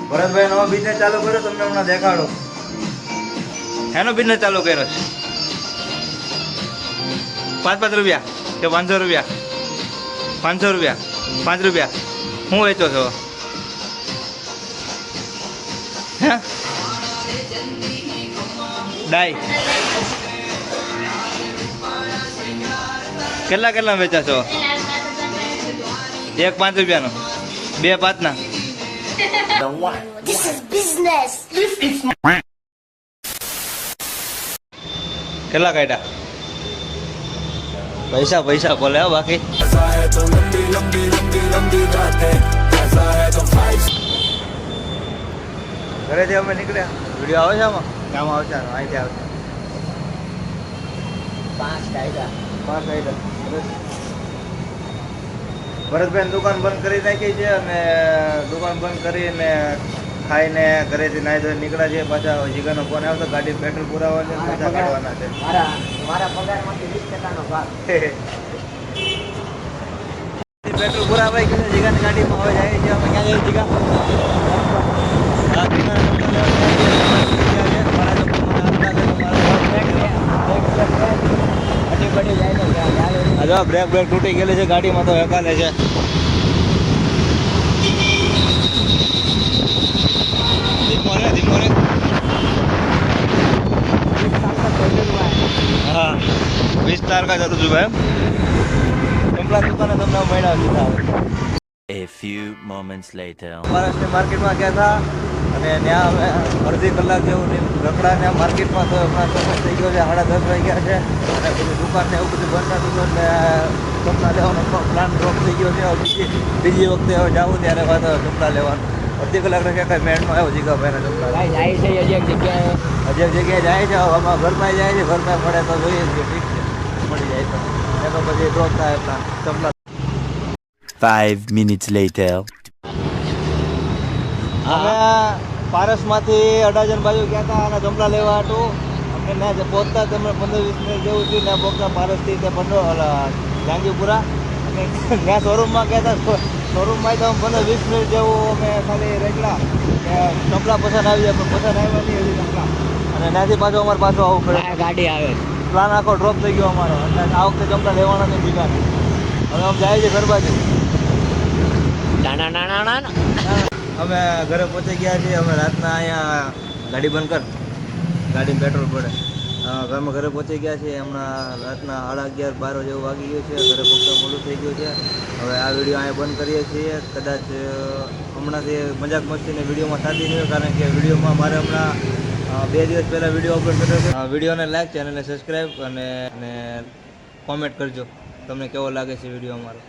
ભરતભાઈ નવો બિઝનેસ ચાલુ કર્યો, તમને હમણાં દેખાડો. એનો બિઝનેસ ચાલુ કર્યો છે. 5 રૂપિયા કે 500 રૂપિયા, 500 રૂપિયા, 5 રૂપિયા. હું વેચો છો? હે ડાય કેટલા વેચા છો? એક 5 રૂપિયાનો, બે 5 ના. This is business. કેટલા કાઢ્યા? પૈસા બોલે હો બાકી. ઘરેથી અમે નીકળ્યા. વિડીયો આવે છે આમાં? કામ આવશે અહીંથી આવશે. 5 કાઢ્યા. ભરતભાઈ દુકાન બંધ કરી નાખી છે અને દુકાન બંધ કરીને ખાઈને ઘરેથી નાહી ધોઈ નીકળ્યા છે. પાછા જીગાનો ફોન આવતો, ગાડી પેટ્રોલ પુરાવવાનું છે, પૈસા કાઢવાના છે. મારા પગારમાંથી 20%નો ભાગ. પેટ્રોલ પુરાવાઈ ગયું છે જીગાની ગાડીમાં. હવે જાય છે અમે. ક્યાં જઈએ જીગા? બ્રેક તૂટી ગયેલી છે ગાડીમાં, તો હેકાલે છે. ધીમો રે. હા 20 તારકા જતું છું ભાઈ. ચંપલા દુકાને તમને મળ્યા સીધા. A few moments later. મહારાષ્ટ્રની માર્કેટમાં ગયા હતા અને ત્યાં અમે અડધી કલાક જેવું રખડા ને માર્કેટમાં. તો હમણાં સમય થઈ ગયો છે, 10:30 વાગ્યા છે અને બધી દુકાનને એવું બધું બંધ હતું એટલે ચપલા લેવાનો પ્લાન ડ્રોપ થઈ ગયો છે. બીજી વખતે હવે જાવું ત્યારે પાછો ચપલા લેવાનું. અડધી કલાક રાખ્યા કાંઈ મેળમાં આવ્યો જીગાભાઈને ચપલા જાય છે હજી એક જગ્યાએ. હજી એક જગ્યાએ જાય છે. આમાં ઘરમાં જાય છે, ઘરમાં મળે તો જોઈએ છીએ. ઠીક છે, મળી જાય તો પછી ડ્રોપ થાય પ્લાન ચપલા. 5 minutes later. અમે પારસમાંથી અડાજણ બાજુ ગયા હતા અને ચંપલા લેવા હતું. અમને ત્યાં પહોંચતા તમે 15-20 મિનિટ જેવું થયું. ત્યાં પહોંચતા પારસથી તે જાંગીપુરા અને ત્યાં શોરૂમમાં ગયા હતા. શોરૂમમાં તો 15-20 મિનિટ જેવું અમે ખાલી રેગલા ચંપલા પસંદ આવી જાય, પણ પસંદ આવ્યા નહીં હજી ચંપલા. અને ત્યાંથી પાછું અમારે પાછું આવવું પડે. ગાડી આવે. પ્લાન આખો ડ્રોપ થઈ ગયો અમારો. એટલે આ વખતે ચંપલા લેવાના નહીં જીગાને. હવે અમે જાય છે ઘર બાજુ. અમે ઘરે પહોંચી ગયા છીએ. અમે રાતના અહીંયા ગાડી બંધ કર, ગાડીમાં પેટ્રોલ પડે. ઘરમાં ઘરે પહોંચી ગયા છીએ. હમણાં રાતના 11:30-12 જેવું વાગી ગયું છે. ઘરે પહોંચતા મોડું થઈ ગયું છે. હવે આ વિડીયો અહીંયા બંધ કરીએ છીએ. કદાચ હમણાંથી મજાક મસ્તીને વિડીયોમાં થતી નહીં, કારણ કે વિડીયોમાં મારે હમણાં 2 દિવસ પહેલાં વિડીયો અપલોડ કર્યો છે. વિડીયોને લાઈક, ચેનલને સબસ્ક્રાઈબ અને કોમેન્ટ કરજો તમને કેવો લાગે છે વિડીયો અમારો.